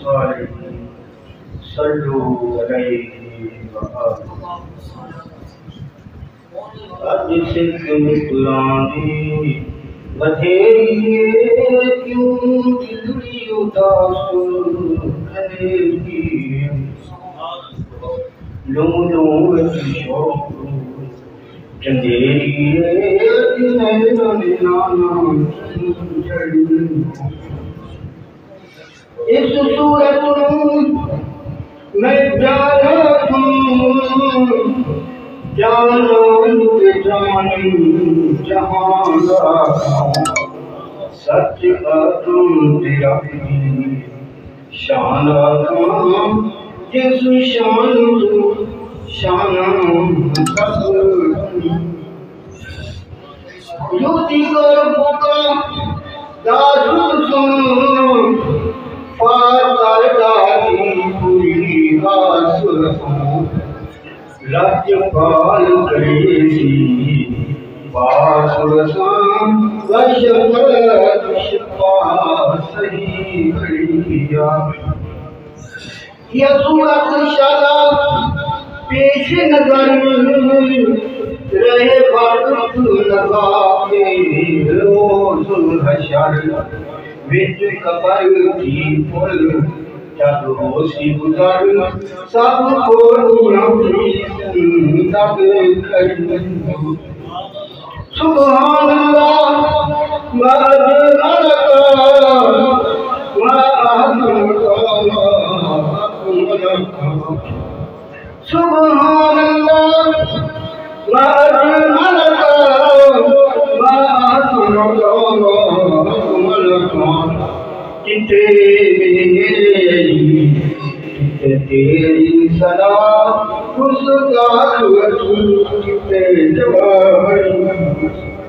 वसालिम सल्लु अलैहि व अज सिख निकलानी बधेरी क्यों दिलड़ी उदास करेगी लू लू शौक चंदेरी इस सूरत मैं जाना जानी जहां सच तुम तेरा शान जिस शान शान युति कर बुका दासुल सुन फातर दादी पूरी हासुल राज्यपाल करेसी बासुल सां वशपा सही बढ़िया यह सूरत शाला पेश नजर रहे वक्त लगा के रोज हशर विच कबर की पुल जब होशी गुजर सब को तब कर सुभान अल्लाह सुभान अल्लाह तेरी सदा उसका जवाब